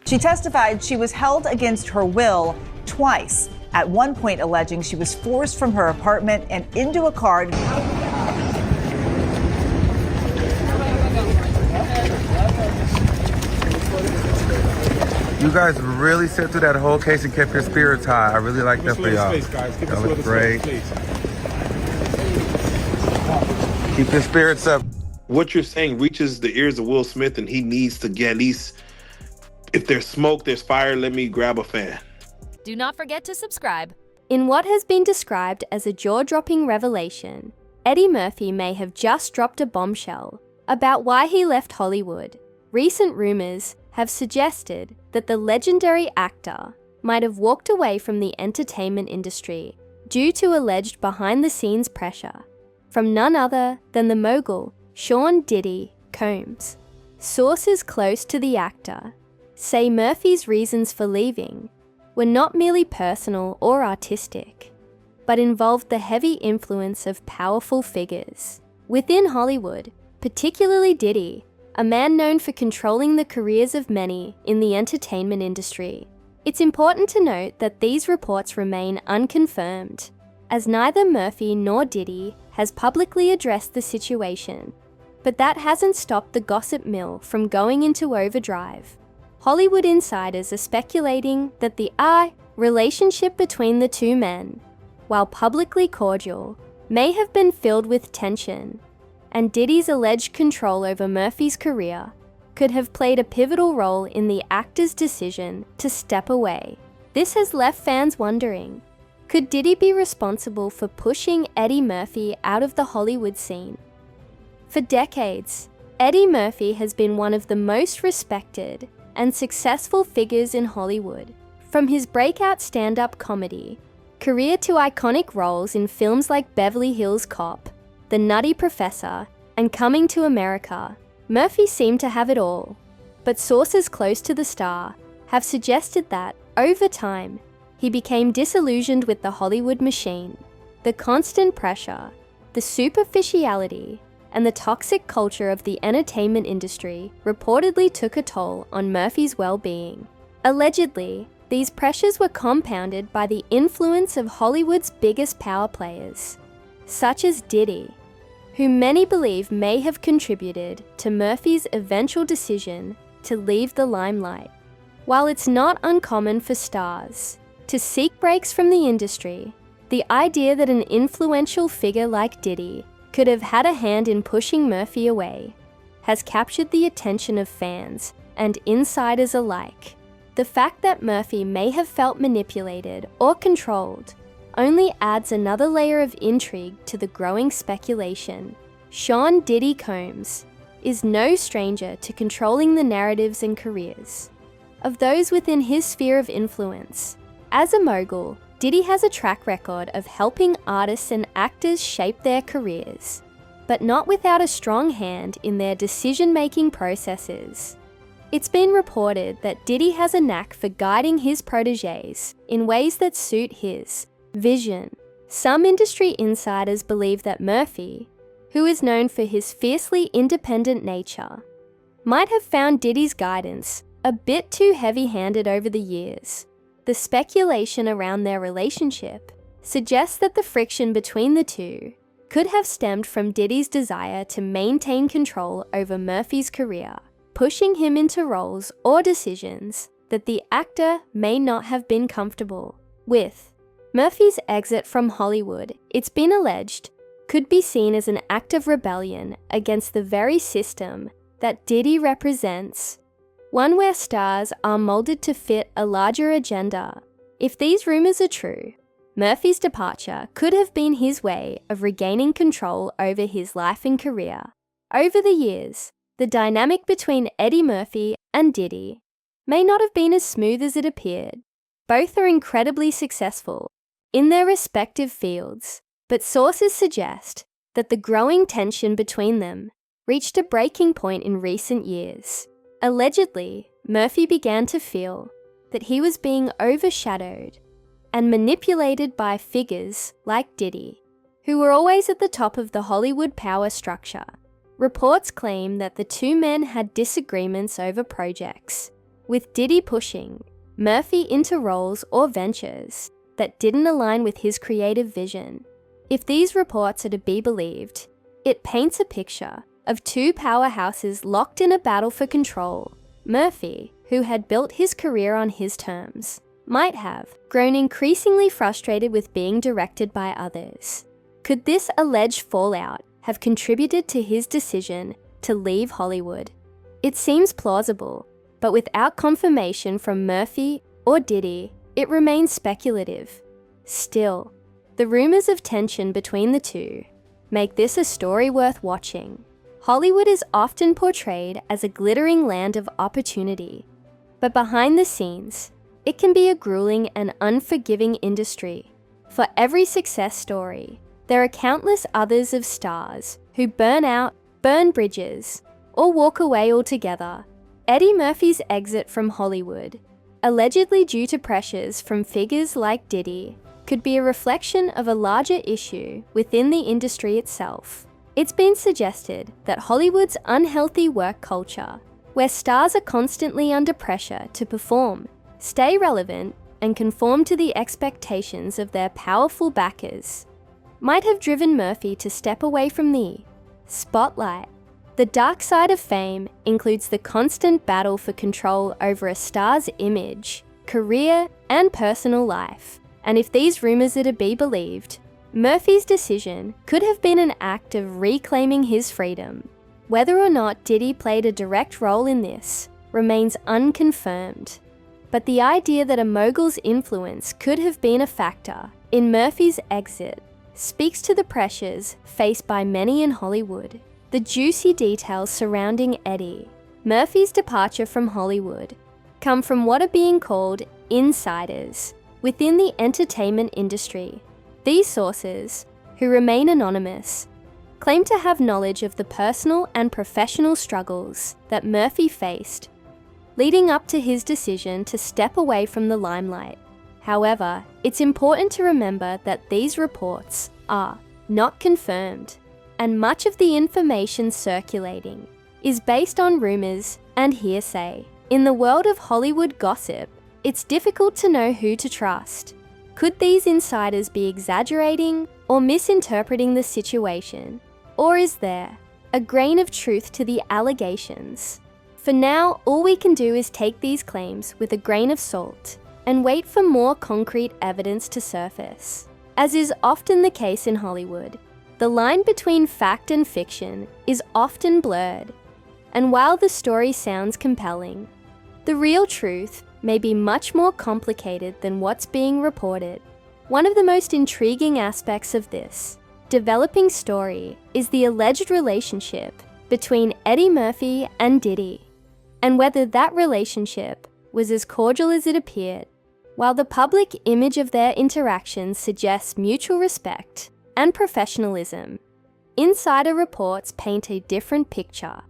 She testified she was held against her will twice, at one point alleging she was forced from her apartment and into a car. You guys really sit through that whole case and kept your spirits high. I really like that for y'all. That was great. Keep your spirits up. What you're saying reaches the ears of Will Smith, and he needs to get at least, if there's smoke, there's fire, let me grab a fan. Do not forget to subscribe. In what has been described as a jaw-dropping revelation, Eddie Murphy may have just dropped a bombshell about why he left Hollywood. Recent rumors have suggested that the legendary actor might have walked away from the entertainment industry due to alleged behind-the-scenes pressure from none other than the mogul P.Diddy Combs. Sources close to the actor say Murphy's reasons for leaving were not merely personal or artistic, but involved the heavy influence of powerful figures within Hollywood, particularly Diddy, a man known for controlling the careers of many in the entertainment industry. It's important to note that these reports remain unconfirmed, as neither Murphy nor Diddy has publicly addressed the situation. But that hasn't stopped the gossip mill from going into overdrive. Hollywood insiders are speculating that the relationship between the two men, while publicly cordial, may have been filled with tension, and Diddy's alleged control over Murphy's career could have played a pivotal role in the actor's decision to step away. This has left fans wondering, could Diddy be responsible for pushing Eddie Murphy out of the Hollywood scene? For decades, Eddie Murphy has been one of the most respected and successful figures in Hollywood. From his breakout stand-up comedy career to iconic roles in films like Beverly Hills Cop, The Nutty Professor, and Coming to America, Murphy seemed to have it all. But sources close to the star have suggested that, over time, he became disillusioned with the Hollywood machine. The constant pressure, the superficiality, and the toxic culture of the entertainment industry reportedly took a toll on Murphy's well-being. Allegedly, these pressures were compounded by the influence of Hollywood's biggest power players, such as Diddy, who many believe may have contributed to Murphy's eventual decision to leave the limelight. While it's not uncommon for stars to seek breaks from the industry, the idea that an influential figure like Diddy could have had a hand in pushing Murphy away has captured the attention of fans and insiders alike. The fact that Murphy may have felt manipulated or controlled only adds another layer of intrigue to the growing speculation. P.Diddy Combs is no stranger to controlling the narratives and careers of those within his sphere of influence. As a mogul, Diddy has a track record of helping artists and actors shape their careers, but not without a strong hand in their decision-making processes. It's been reported that Diddy has a knack for guiding his protégés in ways that suit his vision. Some industry insiders believe that Murphy, who is known for his fiercely independent nature, might have found Diddy's guidance a bit too heavy-handed over the years. The speculation around their relationship suggests that the friction between the two could have stemmed from Diddy's desire to maintain control over Murphy's career, pushing him into roles or decisions that the actor may not have been comfortable with. Murphy's exit from Hollywood, it's been alleged, could be seen as an act of rebellion against the very system that Diddy represents, one where stars are molded to fit a larger agenda. If these rumors are true, Murphy's departure could have been his way of regaining control over his life and career. Over the years, the dynamic between Eddie Murphy and Diddy may not have been as smooth as it appeared. Both are incredibly successful in their respective fields, but sources suggest that the growing tension between them reached a breaking point in recent years. Allegedly, Murphy began to feel that he was being overshadowed and manipulated by figures like Diddy, who were always at the top of the Hollywood power structure. Reports claim that the two men had disagreements over projects, with Diddy pushing Murphy into roles or ventures that didn't align with his creative vision. If these reports are to be believed, it paints a picture of two powerhouses locked in a battle for control. Murphy, who had built his career on his terms, might have grown increasingly frustrated with being directed by others. Could this alleged fallout have contributed to his decision to leave Hollywood? It seems plausible, but without confirmation from Murphy or Diddy, it remains speculative. Still, the rumors of tension between the two make this a story worth watching. Hollywood is often portrayed as a glittering land of opportunity, but behind the scenes, it can be a grueling and unforgiving industry. For every success story, there are countless others of stars who burn out, burn bridges, or walk away altogether. Eddie Murphy's exit from Hollywood, allegedly due to pressures from figures like Diddy, could be a reflection of a larger issue within the industry itself. It's been suggested that Hollywood's unhealthy work culture, where stars are constantly under pressure to perform, stay relevant, and conform to the expectations of their powerful backers, might have driven Murphy to step away from the spotlight. The dark side of fame includes the constant battle for control over a star's image, career, and personal life. And if these rumors are to be believed, Murphy's decision could have been an act of reclaiming his freedom. Whether or not Diddy played a direct role in this remains unconfirmed. But the idea that a mogul's influence could have been a factor in Murphy's exit speaks to the pressures faced by many in Hollywood. The juicy details surrounding Eddie Murphy's departure from Hollywood come from what are being called insiders within the entertainment industry. These sources, who remain anonymous, claim to have knowledge of the personal and professional struggles that Murphy faced leading up to his decision to step away from the limelight. However, it's important to remember that these reports are not confirmed, and much of the information circulating is based on rumors and hearsay. In the world of Hollywood gossip, it's difficult to know who to trust. Could these insiders be exaggerating or misinterpreting the situation? Or is there a grain of truth to the allegations? For now, all we can do is take these claims with a grain of salt and wait for more concrete evidence to surface. As is often the case in Hollywood, the line between fact and fiction is often blurred, and while the story sounds compelling, the real truth may be much more complicated than what's being reported. One of the most intriguing aspects of this developing story is the alleged relationship between Eddie Murphy and Diddy, and whether that relationship was as cordial as it appeared. While the public image of their interactions suggests mutual respect and professionalism, insider reports paint a different picture,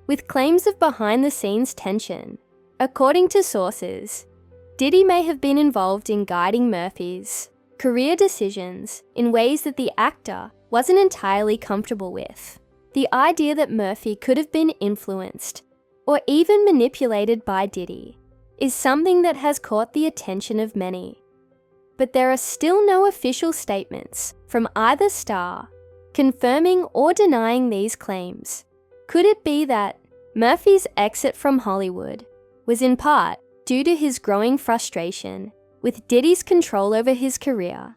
with claims of behind-the-scenes tension. According to sources, Diddy may have been involved in guiding Murphy's career decisions in ways that the actor wasn't entirely comfortable with. The idea that Murphy could have been influenced or even manipulated by Diddy is something that has caught the attention of many. But there are still no official statements from either star confirming or denying these claims. Could it be that Murphy's exit from Hollywood was in part due to his growing frustration with Diddy's control over his career?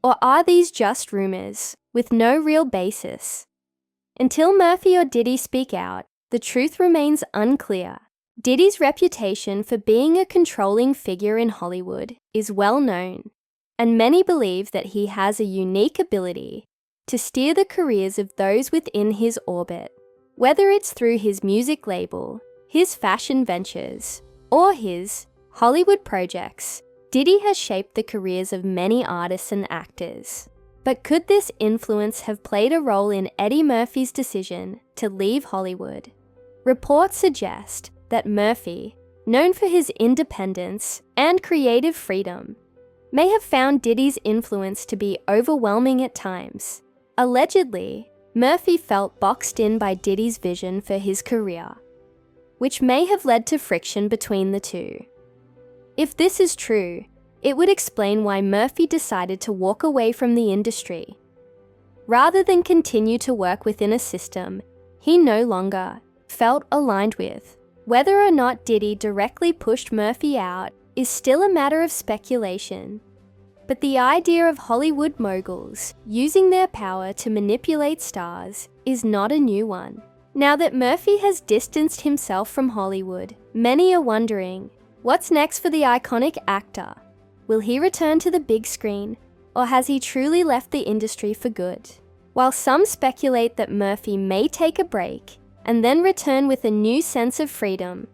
Or are these just rumors with no real basis? Until Murphy or Diddy speak out, the truth remains unclear. Diddy's reputation for being a controlling figure in Hollywood is well known, and many believe that he has a unique ability to steer the careers of those within his orbit. Whether it's through his music label, his fashion ventures, or his Hollywood projects, Diddy has shaped the careers of many artists and actors. But could this influence have played a role in Eddie Murphy's decision to leave Hollywood? Reports suggest that Murphy, known for his independence and creative freedom, may have found Diddy's influence to be overwhelming at times. Allegedly, Murphy felt boxed in by Diddy's vision for his career. which may have led to friction between the two. If this is true, it would explain why Murphy decided to walk away from the industry. Rather than continue to work within a system he no longer felt aligned with. Whether or not Diddy directly pushed Murphy out is still a matter of speculation. But the idea of Hollywood moguls using their power to manipulate stars is not a new one. Now that Murphy has distanced himself from Hollywood, many are wondering, what's next for the iconic actor? Will he return to the big screen, or has he truly left the industry for good? While some speculate that Murphy may take a break and then return with a new sense of freedom,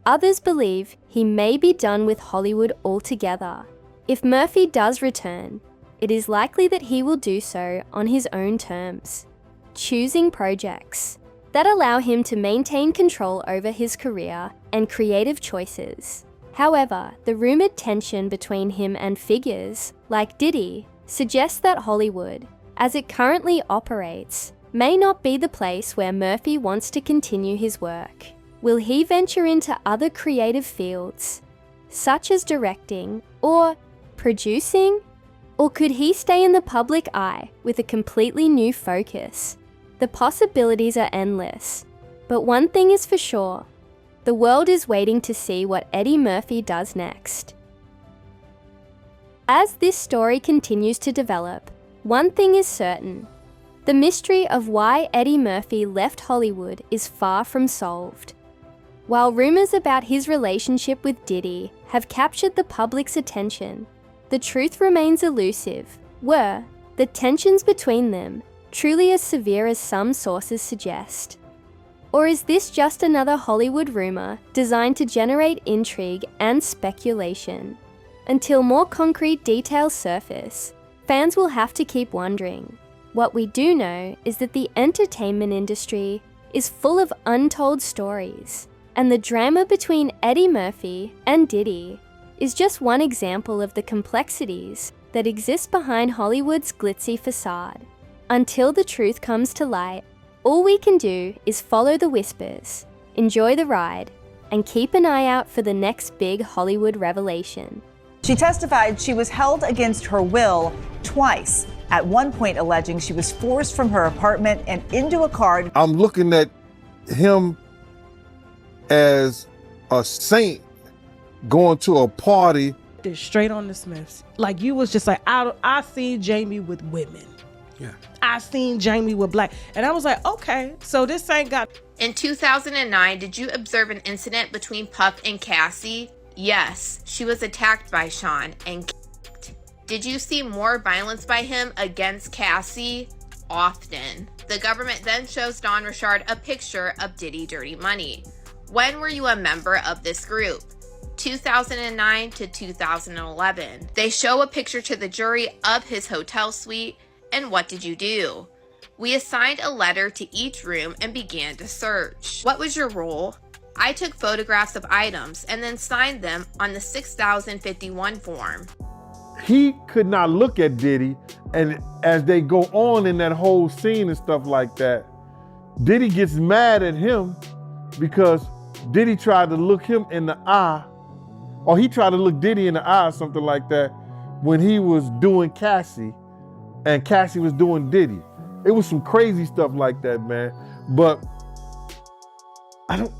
others believe he may be done with Hollywood altogether. If Murphy does return, it is likely that he will do so on his own terms, choosing projects that allow him to maintain control over his career and creative choices. However, the rumored tension between him and figures like Diddy suggests that Hollywood, as it currently operates, may not be the place where Murphy wants to continue his work. Will he venture into other creative fields, such as directing or producing? Or could he stay in the public eye with a completely new focus? The possibilities are endless, but one thing is for sure, the world is waiting to see what Eddie Murphy does next. As this story continues to develop, one thing is certain. The mystery of why Eddie Murphy left Hollywood is far from solved. While rumors about his relationship with Diddy have captured the public's attention, the truth remains elusive. Were the tensions between them truly as severe as some sources suggest? Or is this just another Hollywood rumor designed to generate intrigue and speculation? Until more concrete details surface, fans will have to keep wondering. What we do know is that the entertainment industry is full of untold stories, and the drama between Eddie Murphy and Diddy is just one example of the complexities that exist behind Hollywood's glitzy facade. Until the truth comes to light, all we can do is follow the whispers, enjoy the ride, and keep an eye out for the next big Hollywood revelation. She testified she was held against her will twice, at one point alleging she was forced from her apartment and into a car. I'm looking at him as a saint going to a party. Straight on the Smiths. Like, you was just like, I seen Jamie with women. Yeah. I seen Jamie with black. And I was like, okay, so this ain't got... In 2009, did you observe an incident between Puff and Cassie? Yes, she was attacked by Sean and kicked. Did you see more violence by him against Cassie? Often. The government then shows Don Richard a picture of Diddy Dirty Money. When were you a member of this group? 2009 to 2011. They show a picture to the jury of his hotel suite, and what did you do? We assigned a letter to each room and began to search. What was your role? I took photographs of items and then signed them on the 6051 form. He could not look at Diddy, and as they go on in that whole scene and stuff like that, Diddy gets mad at him because Diddy tried to look him in the eye, or he tried to look Diddy in the eye or something like that when he was doing Cassie and Cassie was doing Diddy. It was some crazy stuff like that, man. But I don't,